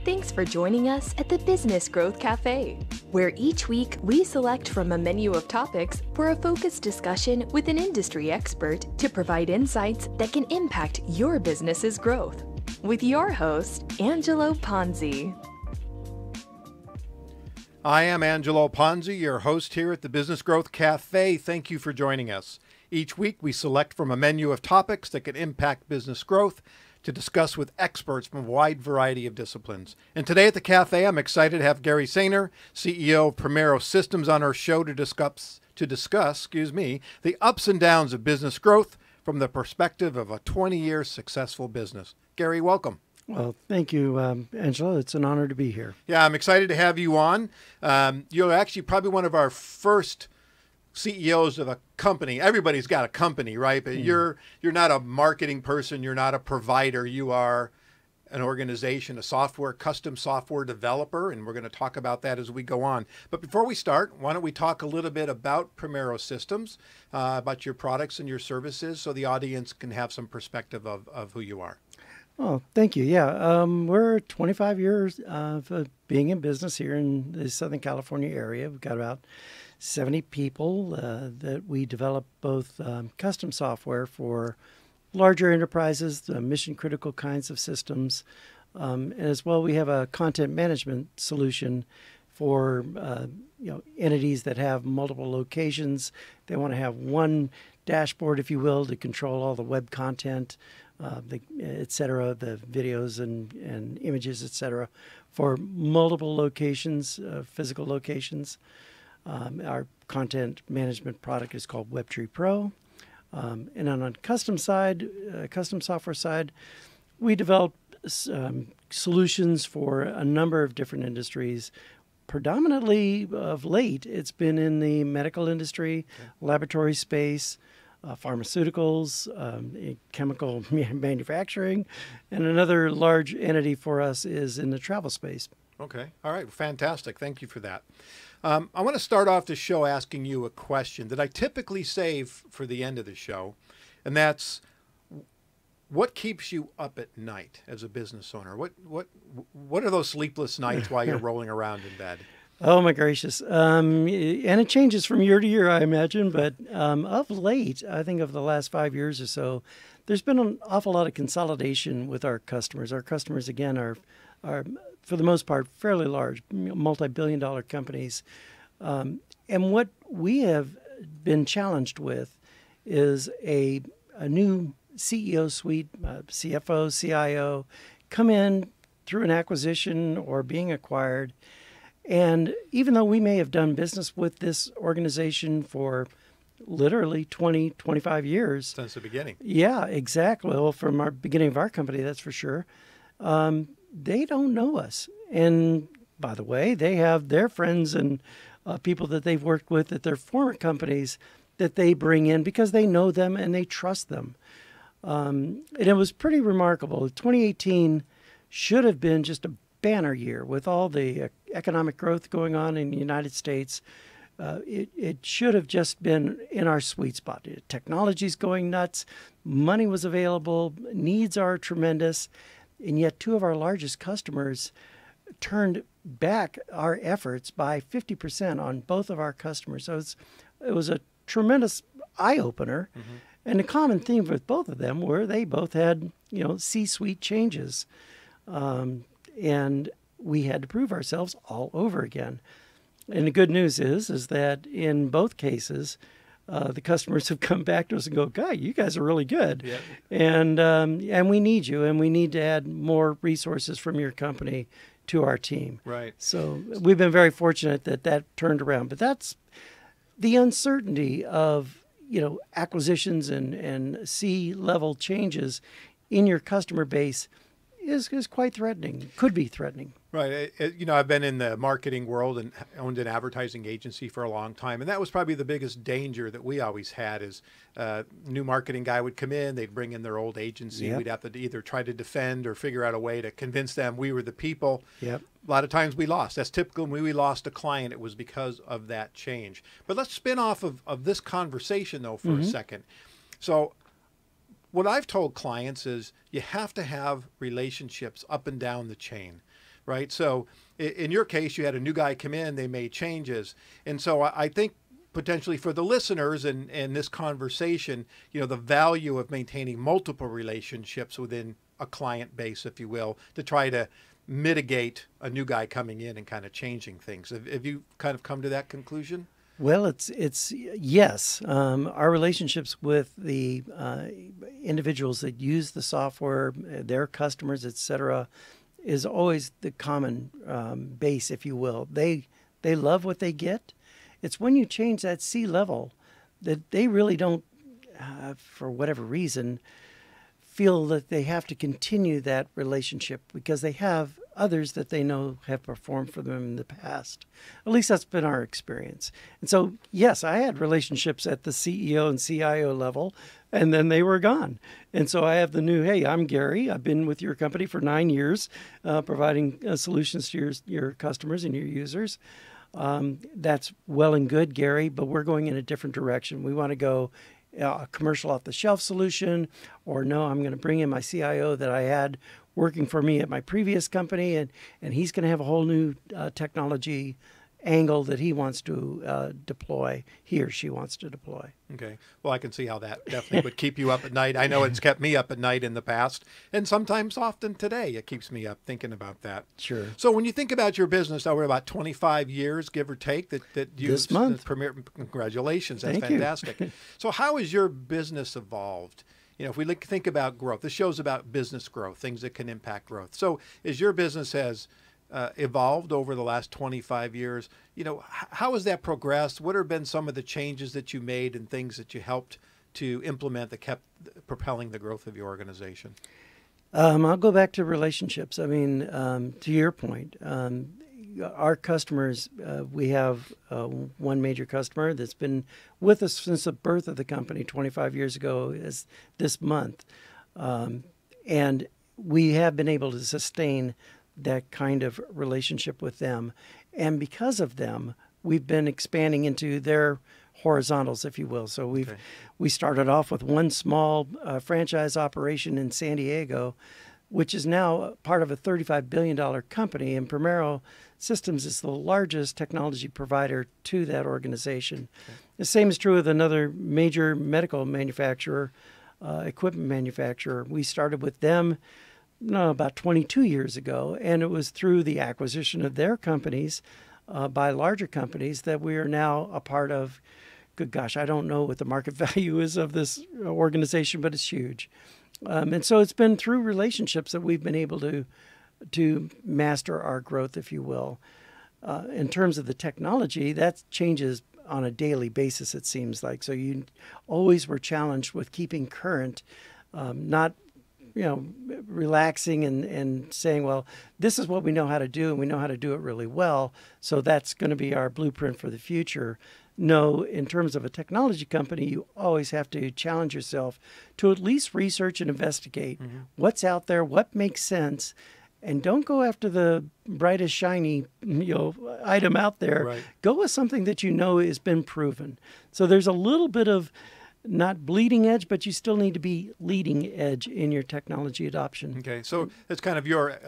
Thanks for joining us at the Business Growth Cafe, where each week we select from a menu of topics for a focused discussion with an industry expert to provide insights that can impact your business's growth. With your host, Angelo Ponzi. I am Angelo Ponzi, your host here at the Business Growth Cafe. Thank you for joining us. Each week we select from a menu of topics that can impact business growth to discuss with experts from a wide variety of disciplines. And today at the cafe, I'm excited to have Gary Saner, CEO of PRIMERO Systems, on our show to discuss the ups and downs of business growth from the perspective of a 20-year successful business. Gary, welcome. Well, thank you, Angelo. It's an honor to be here. Yeah, I'm excited to have you on. You're actually probably one of our first CEOs of a company. Everybody's got a company, right? But you're not a marketing person. You're not a provider. You are an organization, a custom software developer, and we're going to talk about that as we go on. But before we start, why don't we talk a little bit about PRIMERO Systems, about your products and your services, so the audience can have some perspective of who you are. Oh, thank you. Yeah, we're 25 years of being in business here in the Southern California area. We've got about 70 people that we develop both custom software for larger enterprises, mission-critical kinds of systems. And as well, we have a content management solution for entities that have multiple locations. They want to have one dashboard, if you will, to control all the web content, et cetera, the videos and images, et cetera, for multiple locations, physical locations. Our content management product is called WebTree Pro. And on a custom software side, we develop solutions for a number of different industries. Predominantly of late, it's been in the medical industry, laboratory space, pharmaceuticals, chemical manufacturing, and another large entity for us is in the travel space. Okay. All right. Fantastic. Thank you for that. I want to start off the show asking you a question that I typically save for the end of the show, and that's, what keeps you up at night as a business owner? What are those sleepless nights while you're rolling around in bed? Oh, my gracious. And it changes from year to year, I imagine. But of late, I think of the last 5 years or so, there's been an awful lot of consolidation with our customers. Our customers, again, are for the most part, fairly large, multi-billion-dollar companies. And what we have been challenged with is a new CEO suite, CFO, CIO, come in through an acquisition or being acquired. And even though we may have done business with this organization for literally 20, 25 years. Since the beginning. Yeah, exactly. Well, from our beginning of our company, that's for sure. They don't know us. And by the way, they have their friends and people that they've worked with at their former companies that they bring in because they know them and they trust them. And it was pretty remarkable. 2018 should have been just a banner year with all the economic growth going on in the United States. It should have just been in our sweet spot. Technology's going nuts. Money was available. Needs are tremendous. And yet two of our largest customers turned back our efforts by 50% on both of our customers. So it was a tremendous eye-opener. Mm-hmm. And the common theme with both of them were they both had, C-suite changes. And we had to prove ourselves all over again. And the good news is that in both cases, the customers have come back to us and go, God, you guys are really good. Yep. And we need you, and we need to add more resources from your company to our team. Right. So we've been very fortunate that turned around. But that's the uncertainty of, acquisitions and C-level changes in your customer base is quite threatening, could be threatening. Right. I've been in the marketing world and owned an advertising agency for a long time. And that was probably the biggest danger that we always had is new marketing guy would come in, they'd bring in their old agency. Yep. We'd have to either try to defend or figure out a way to convince them we were the people. Yep. A lot of times we lost. That's typical. When we lost a client, it was because of that change. But let's spin off of this conversation, though, for a second. So what I've told clients is you have to have relationships up and down the chain. right? So in your case, you had a new guy come in, they made changes. And so I think potentially for the listeners and this conversation, the value of maintaining multiple relationships within a client base, if you will, to try to mitigate a new guy coming in and kind of changing things. Have you kind of come to that conclusion? Well, it's yes. Our relationships with the individuals that use the software, their customers, etc., is always the common base, if you will. They love what they get. It's when you change that C level that they really don't, for whatever reason, feel that they have to continue that relationship because they have others that they know have performed for them in the past. At least that's been our experience. And so, yes, I had relationships at the CEO and CIO level, and then they were gone. And so I have the new, hey, I'm Gary. I've been with your company for 9 years, providing solutions to your customers and your users. That's well and good, Gary, but we're going in a different direction. We want to go a commercial off-the-shelf solution, or no, I'm going to bring in my CIO that I had working for me at my previous company, and he's going to have a whole new technology angle that he wants to deploy, he or she wants to deploy. Okay. Well, I can see how that definitely would keep you up at night. I know it's kept me up at night in the past, and sometimes often today it keeps me up thinking about that. Sure. So when you think about your business, now we're about 25 years, give or take, that you this month. Congratulations. That's Thank fantastic. You. So how has your business evolved? If we think about growth, this show's about business growth, things that can impact growth. So as your business has evolved over the last 25 years, how has that progressed? What have been some of the changes that you made and things that you helped to implement that kept propelling the growth of your organization? I'll go back to relationships. I mean, to your point, our customers, we have one major customer that's been with us since the birth of the company 25 years ago is this month. And we have been able to sustain that kind of relationship with them. And because of them, we've been expanding into their horizontals, if you will. So we started off with one small franchise operation in San Diego, which is now part of a $35 billion company. And Primero Systems is the largest technology provider to that organization. Okay. The same is true with another major medical manufacturer, equipment manufacturer. We started with them about 22 years ago, and it was through the acquisition of their companies by larger companies that we are now a part of. Good gosh, I don't know what the market value is of this organization, but it's huge. And so it's been through relationships that we've been able to master our growth, if you will. In terms of the technology, that changes on a daily basis, it seems like. So you always were challenged with keeping current, not relaxing and saying, well, this is what we know how to do, and we know how to do it really well, so that's going to be our blueprint for the future. No, in terms of a technology company, you always have to challenge yourself to at least research and investigate what's out there, what makes sense, and don't go after the brightest, shiny item out there. Right. Go with something that you know has been proven. So there's a little bit of not bleeding edge, but you still need to be leading edge in your technology adoption. Okay, so it's kind of your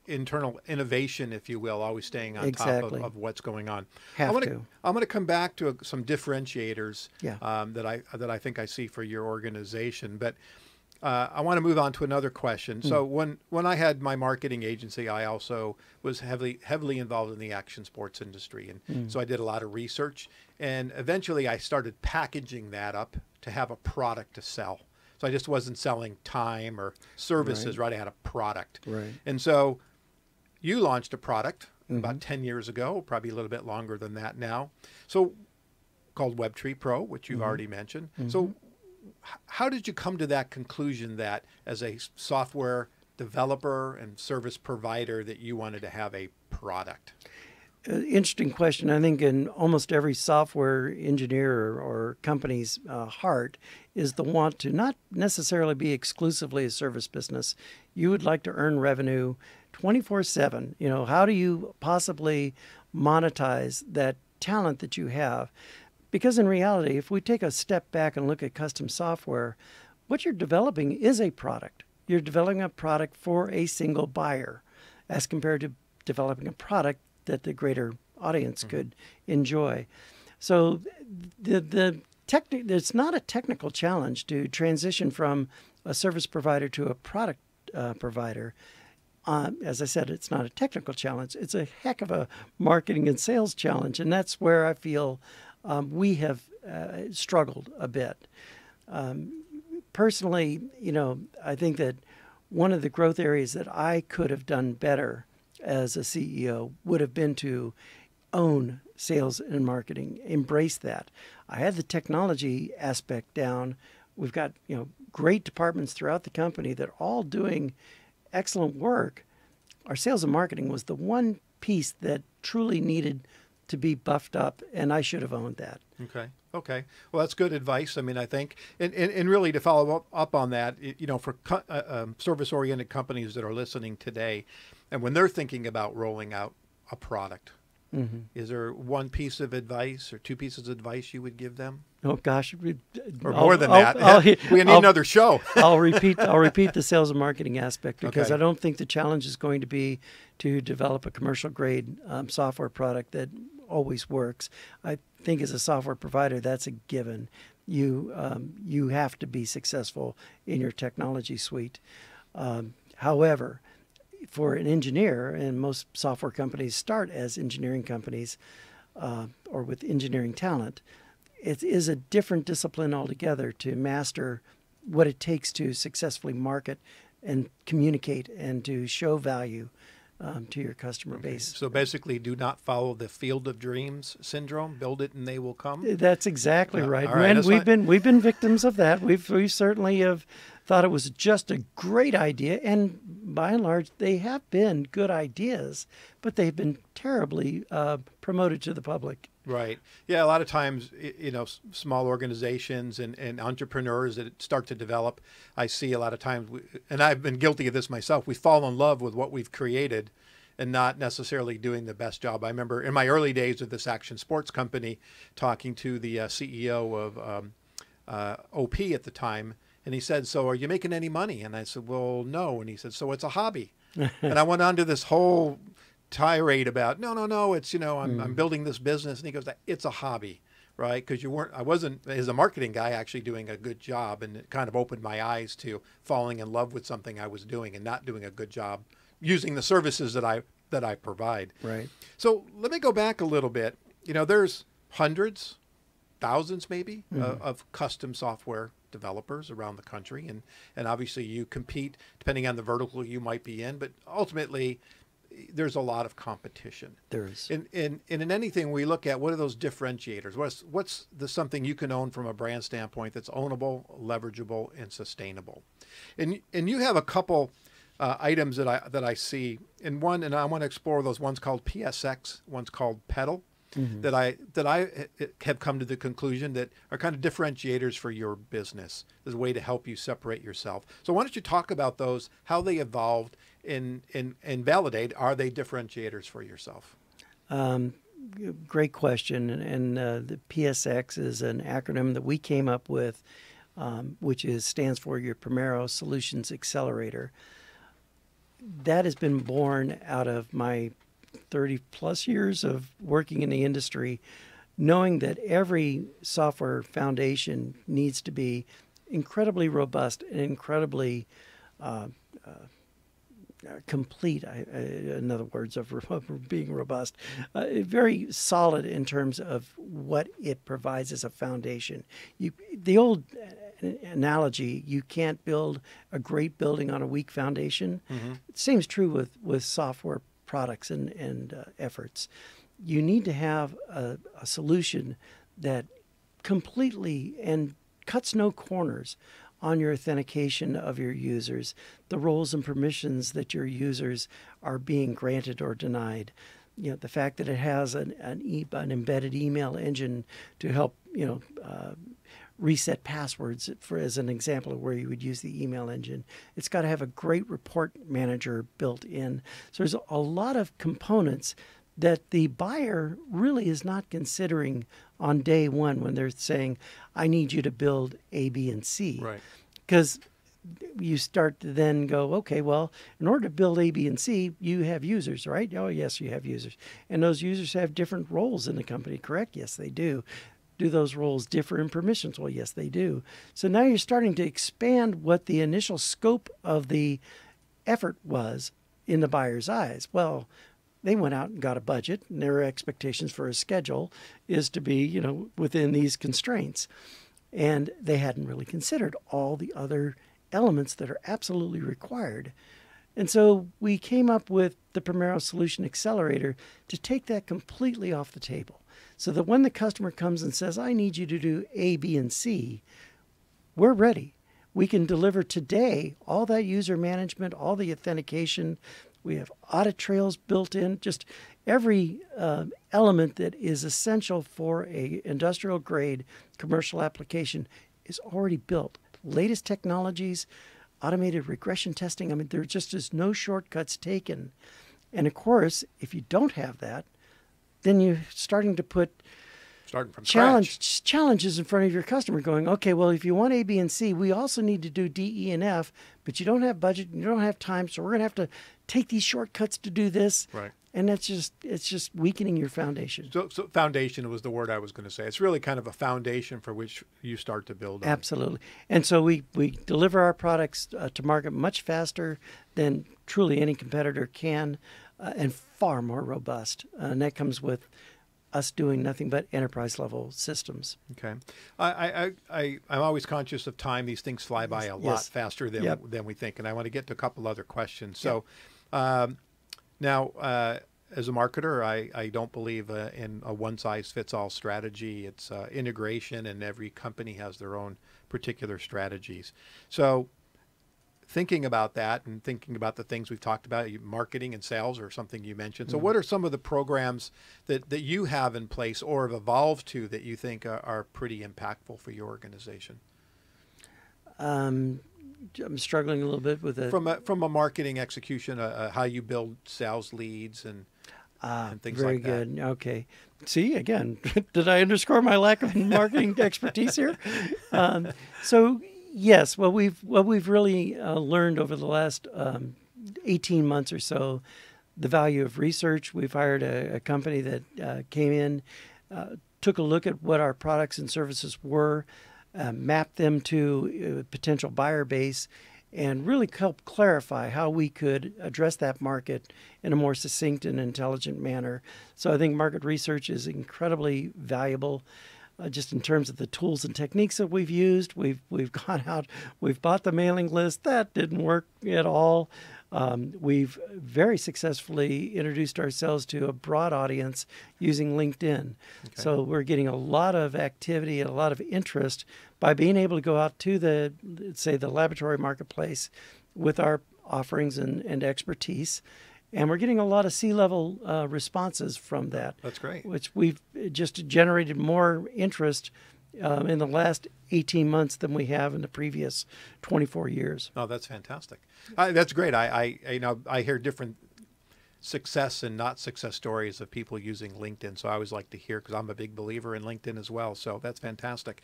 internal innovation, if you will, always staying on top of what's going on. I'm going to come back to some differentiators that I think I see for your organization, but I want to move on to another question. So when I had my marketing agency, I also was heavily involved in the action sports industry, and so I did a lot of research, and eventually I started packaging that up to have a product to sell. So I just wasn't selling time or services, right? I had a product. Right. And so you launched a product about 10 years ago, probably a little bit longer than that now, so called WebTree Pro, which you've already mentioned. So how did you come to that conclusion that as a software developer and service provider that you wanted to have a product? Interesting question. I think in almost every software engineer or company's heart is the want to not necessarily be exclusively a service business. You would like to earn revenue 24/7. How do you possibly monetize that talent that you have? Because in reality, if we take a step back and look at custom software, what you're developing is a product. You're developing a product for a single buyer as compared to developing a product that the greater audience could enjoy. So it's not a technical challenge to transition from a service provider to a product provider. As I said, it's not a technical challenge. It's a heck of a marketing and sales challenge, and that's where I feel we have struggled a bit. Personally, I think that one of the growth areas that I could have done better as a CEO would have been to own sales and marketing, embrace that. I had the technology aspect down. We've got, great departments throughout the company that are all doing excellent work. Our sales and marketing was the one piece that truly needed to be buffed up, and I should have owned that. Okay. Well, that's good advice. I mean, I think, and really to follow up on that, for service-oriented companies that are listening today, and when they're thinking about rolling out a product, is there one piece of advice or two pieces of advice you would give them? Oh gosh, or more than that. We need another show. I'll repeat the sales and marketing aspect, because Okay. I don't think the challenge is going to be to develop a commercial grade software product that always works. I think as a software provider, that's a given. You have to be successful in your technology suite. However, for an engineer, and most software companies start as engineering companies or with engineering talent, it is a different discipline altogether to master what it takes to successfully market and communicate and to show value to your customer base. So basically, do not follow the field of dreams syndrome. Build it and they will come. That's exactly right. All right, And that's we've been victims of that. We certainly have thought it was just a great idea, and by and large, they have been good ideas, but they've been terribly promoted to the public. Right. Yeah. A lot of times, small organizations and entrepreneurs that start to develop, I see a lot of times, and I've been guilty of this myself, we fall in love with what we've created and not necessarily doing the best job. I remember in my early days of this action sports company talking to the CEO of OP at the time, and he said, "So are you making any money?" And I said, "Well, no." And he said, "So it's a hobby." And I went on to this whole tirade about no, it's I'm building this business, and he goes, "It's a hobby, right?" Because I wasn't, as a marketing guy, actually doing a good job, and it kind of opened my eyes to falling in love with something I was doing and not doing a good job using the services that I provide. Right. So let me go back a little bit. There's hundreds, thousands maybe of custom software developers around the country, and obviously you compete depending on the vertical you might be in, but ultimately there's a lot of competition. There is. And in anything we look at, what are those differentiators? What's something you can own from a brand standpoint that's ownable, leverageable, and sustainable? And you have a couple items that I see, and I want to explore those. One's called PSX, one's called Pedal. That I have come to the conclusion that are kind of differentiators for your business. There's a way to help you separate yourself. So why don't you talk about those, how they evolved, and validate, are they differentiators for yourself? Great question. And the PSX is an acronym that we came up with, which stands for your Primero Solutions Accelerator. That has been born out of my 30 plus years of working in the industry, knowing that every software foundation needs to be incredibly robust and incredibly complete, in other words, of being robust, very solid in terms of what it provides as a foundation. The old analogy, you can't build a great building on a weak foundation. Same is true with software products and efforts. You need to have a solution that completely and cuts no corners on your authentication of your users, the roles and permissions that your users are being granted or denied. The fact that it has an embedded email engine to help reset passwords, as an example of where you would use the email engine. It's got to have a great report manager built in. So there's a lot of components that the buyer really is not considering on day one when they're saying, I need you to build A, B, and C. Right. Because you start to then go, okay, well, in order to build A, B, and C, you have users, right? Oh, yes, you have users. And those users have different roles in the company, correct? Yes, they do. Do those roles differ in permissions? Well, yes, they do. So now you're starting to expand what the initial scope of the effort was in the buyer's eyes. Well, they went out and got a budget, and their expectations for a schedule is to be, within these constraints. And they hadn't really considered all the other elements that are absolutely required. And so we came up with the Primero Solution Accelerator to take that completely off the table, so that when the customer comes and says, I need you to do A, B, and C, we're ready. We can deliver today all that user management, all the authentication. We have audit trails built in, just every element that is essential for a industrial grade commercial application is already built. Latest technologies, automated regression testing. I mean, there just is no shortcuts taken. And of course, if you don't have that, then you're starting to put challenges in front of your customer going, okay, well, if you want A, B, and C, we also need to do D, E, and F, but you don't have budget, you don't have time, so we're going to have to take these shortcuts to do this. Right. And it's just weakening your foundation. So foundation was the word I was going to say. It's really kind of a foundation for which you start to build on. Absolutely. And so we deliver our products to market much faster than truly any competitor can, and far more robust. And that comes with us doing nothing but enterprise level systems. Okay. I'm always conscious of time. These things fly by a lot faster than we think. And I want to get to a couple other questions. So now, as a marketer, I don't believe in a one-size-fits-all strategy. It's integration, and every company has their own particular strategies. So thinking about that and thinking about the things we've talked about, marketing and sales are something you mentioned. So what are some of the programs that you have in place or have evolved to that you think are pretty impactful for your organization? I'm struggling a little bit with it. From a marketing execution, how you build sales leads and things like that. Very good. Okay. See, again, did I underscore my lack of marketing expertise here? So yes, what we've really learned over the last 18 months or so, the value of research. We've hired a company that came in, took a look at what our products and services were, mapped them to a potential buyer base, and really help clarify how we could address that market in a more succinct and intelligent manner. So I think market research is incredibly valuable. Just in terms of the tools and techniques that we've used, we've gone out, we've bought the mailing list. That didn't work at all. We've very successfully introduced ourselves to a broad audience using LinkedIn. Okay. So we're getting a lot of activity and a lot of interest by being able to go out to the laboratory marketplace with our offerings and expertise. And we're getting a lot of C-level responses from that. That's great. Which we've just generated more interest in the last 18 months than we have in the previous 24 years. Oh, that's fantastic. That's great. I hear different success and not success stories of people using LinkedIn. So I always like to hear, because I'm a big believer in LinkedIn as well. So that's fantastic.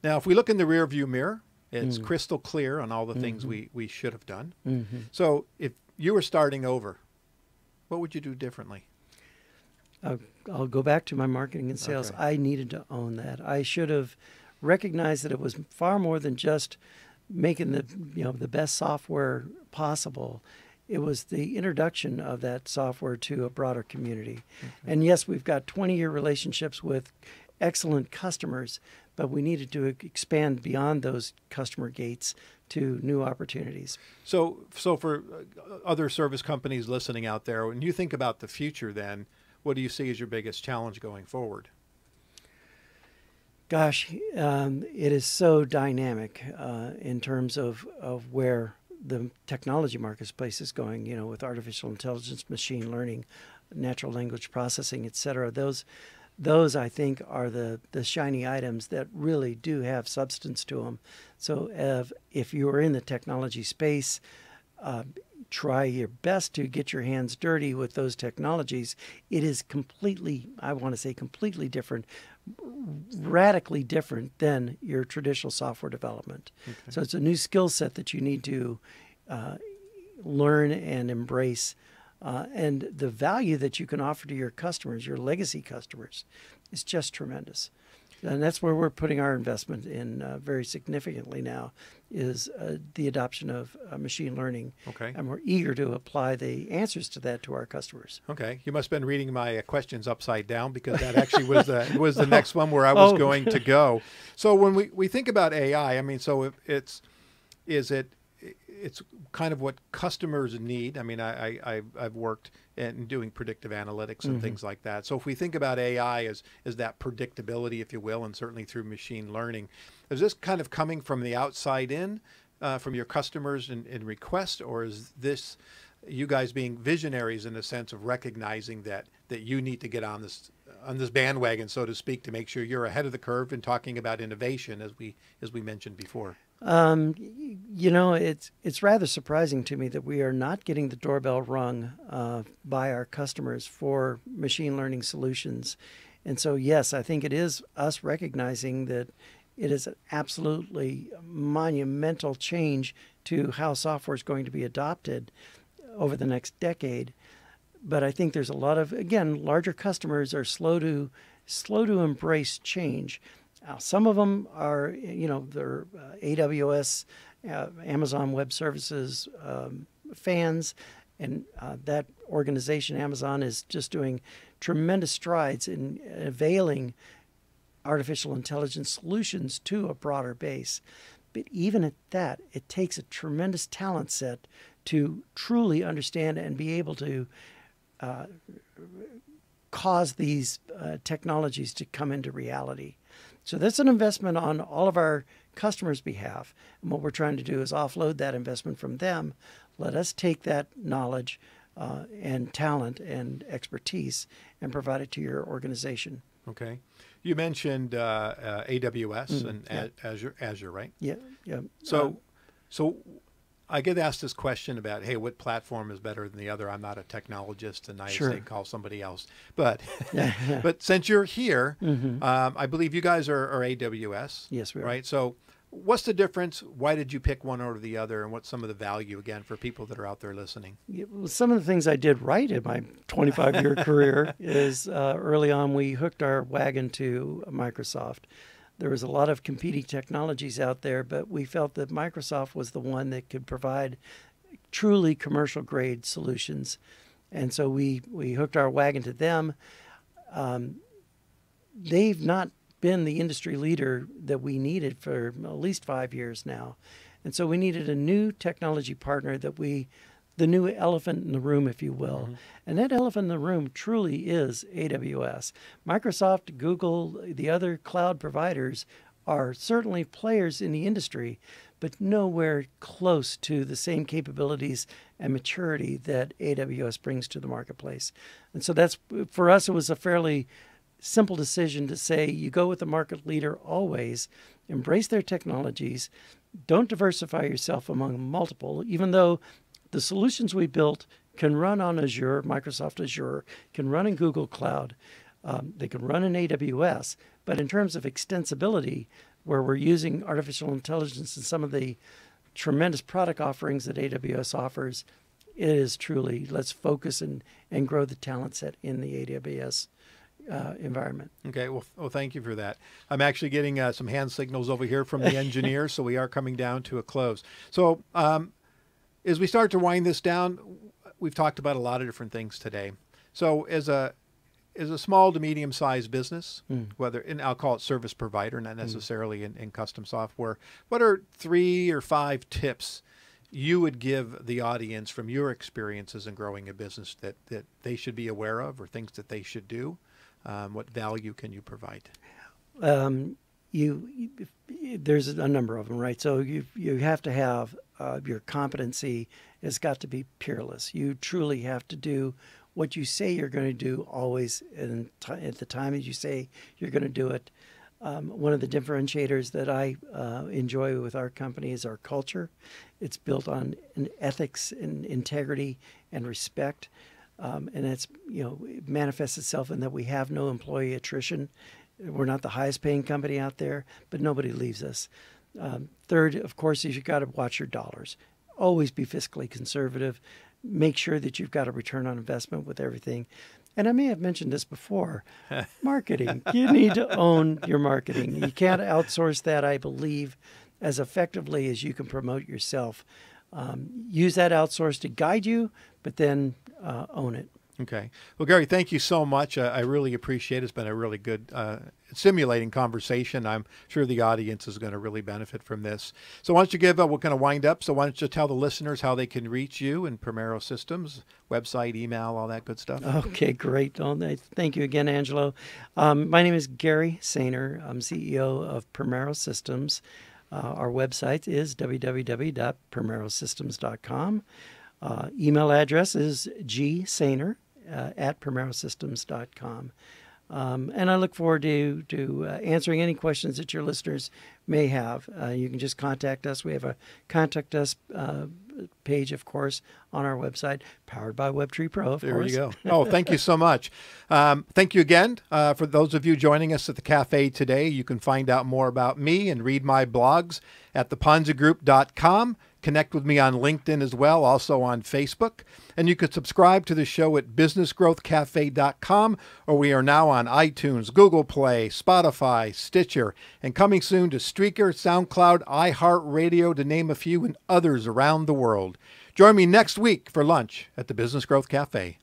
Now, if we look in the rearview mirror, it's crystal clear on all the things we should have done. So if you were starting over, what would you do differently? I'll go back to my marketing and sales. Okay. I needed to own that. I should have recognized that it was far more than just making the best software possible. It was the introduction of that software to a broader community. And yes, we've got 20-year relationships with excellent customers, but we needed to expand beyond those customer gates to new opportunities. So for other service companies listening out there, when you think about the future then, what do you see as your biggest challenge going forward? Gosh, it is so dynamic in terms of where the technology marketplace is going, with artificial intelligence, machine learning, natural language processing, et cetera. Those I think are the shiny items that really do have substance to them. So if you are in the technology space, try your best to get your hands dirty with those technologies, it is completely, I want to say completely different, radically different than your traditional software development. Okay. So it's a new skill set that you need to learn and embrace. And the value that you can offer to your customers, your legacy customers, is just tremendous. And that's where we're putting our investment in very significantly now, is the adoption of machine learning. Okay. And we're eager to apply the answers to that to our customers. Okay. You must have been reading my questions upside down, because that actually was the next one where I was going to go. So when we think about AI, I mean, so it's kind of what customers need. I mean, I've worked in doing predictive analytics and things like that. So if we think about AI as that predictability, if you will, and certainly through machine learning, is this kind of coming from the outside in, from your customers in request, or is this you guys being visionaries in the sense of recognizing that you need to get on this bandwagon, so to speak, to make sure you're ahead of the curve in talking about innovation, as we mentioned before? You know, it's rather surprising to me that we are not getting the doorbell rung by our customers for machine learning solutions. And so, yes, I think it is us recognizing that it is an absolutely monumental change to how software is going to be adopted over the next decade. But I think there's a lot of, again, larger customers are slow to embrace change. Some of them are, you know, they're AWS, Amazon Web Services fans, and that organization, Amazon, is just doing tremendous strides in availing artificial intelligence solutions to a broader base. But even at that, it takes a tremendous talent set to truly understand and be able to cause these technologies to come into reality. So that's an investment on all of our customers' behalf. And what we're trying to do is offload that investment from them. Let us take that knowledge and talent and expertise and provide it to your organization. Okay. You mentioned AWS and Azure, right? Yeah. So I get asked this question about, hey, what platform is better than the other? I'm not a technologist, and I say call somebody else. But but since you're here, I believe you guys are AWS. Yes, we are. Right. So what's the difference? Why did you pick one over the other? And what's some of the value, again, for people that are out there listening? Yeah, well, some of the things I did right in my 25-year career is early on we hooked our wagon to Microsoft. There was a lot of competing technologies out there, but we felt that Microsoft was the one that could provide truly commercial-grade solutions. And so we hooked our wagon to them. They've not been the industry leader that we needed for at least 5 years now. And so we needed a new technology partner the new elephant in the room, if you will. And that elephant in the room truly is AWS. Microsoft, Google, the other cloud providers are certainly players in the industry, but nowhere close to the same capabilities and maturity that AWS brings to the marketplace. And so that's, for us, it was a fairly simple decision to say you go with the market leader always, embrace their technologies, don't diversify yourself among multiple, even though the solutions we built can run on Azure, Microsoft Azure, can run in Google Cloud, they can run in AWS, but in terms of extensibility, where we're using artificial intelligence and some of the tremendous product offerings that AWS offers, it is truly, let's focus and grow the talent set in the AWS environment. Okay, well, thank you for that. I'm actually getting some hand signals over here from the engineers, so we are coming down to a close. So as we start to wind this down, we've talked about a lot of different things today. So as a small to medium-sized business, whether, and I'll call it service provider, not necessarily in custom software, what are 3 or 5 tips you would give the audience from your experiences in growing a business that they should be aware of, or things that they should do? What value can you provide? There's a number of them, right? So you have to have your competency has got to be peerless. You truly have to do what you say you're going to do always, and at the time that you say you're going to do it. One of the differentiators that I enjoy with our company is our culture. It's built on an ethics and integrity and respect. And it's, it manifests itself in that we have no employee attrition. We're not the highest paying company out there, but nobody leaves us. Third, of course, is you've got to watch your dollars. Always be fiscally conservative. Make sure that you've got a return on investment with everything. And I may have mentioned this before, marketing. You need to own your marketing. You can't outsource that, I believe, as effectively as you can promote yourself. Use that outsource to guide you, but then own it. Okay. Well, Gary, thank you so much. I really appreciate it. It's been a really good, stimulating conversation. I'm sure the audience is going to really benefit from this. So why don't you we're going to wind up. So why don't you tell the listeners how they can reach you and Primero Systems, website, email, all that good stuff? Okay, great. Thank you again, Angelo. My name is Gary Saner. I'm CEO of Primero Systems. Our website is www.primerosystems.com. Email address is gsaner@primerosystems.com. And I look forward to answering any questions that your listeners may have. You can just contact us. We have a contact us page, of course, on our website, powered by WebTree Pro, of course. There you go. Oh, thank you so much. Thank you again. For those of you joining us at the cafe today, you can find out more about me and read my blogs at theponzigroup.com. Connect with me on LinkedIn as well, also on Facebook. And you can subscribe to the show at businessgrowthcafe.com, or we are now on iTunes, Google Play, Spotify, Stitcher, and coming soon to Streaker, SoundCloud, iHeartRadio, to name a few, and others around the world. Join me next week for lunch at the Business Growth Cafe.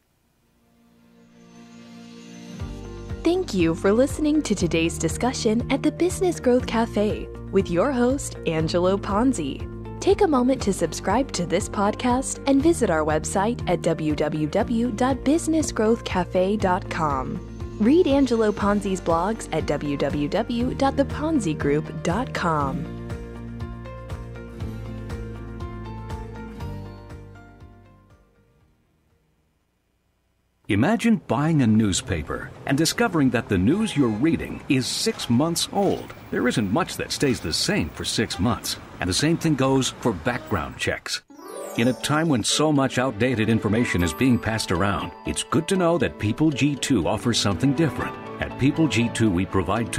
Thank you for listening to today's discussion at the Business Growth Cafe with your host, Angelo Ponzi. Take a moment to subscribe to this podcast and visit our website at www.businessgrowthcafe.com. Read Angelo Ponzi's blogs at www.theponzigroup.com. Imagine buying a newspaper and discovering that the news you're reading is 6 months old. There isn't much that stays the same for 6 months. And the same thing goes for background checks. In a time when so much outdated information is being passed around, it's good to know that People G2 offers something different. At People G2, we provide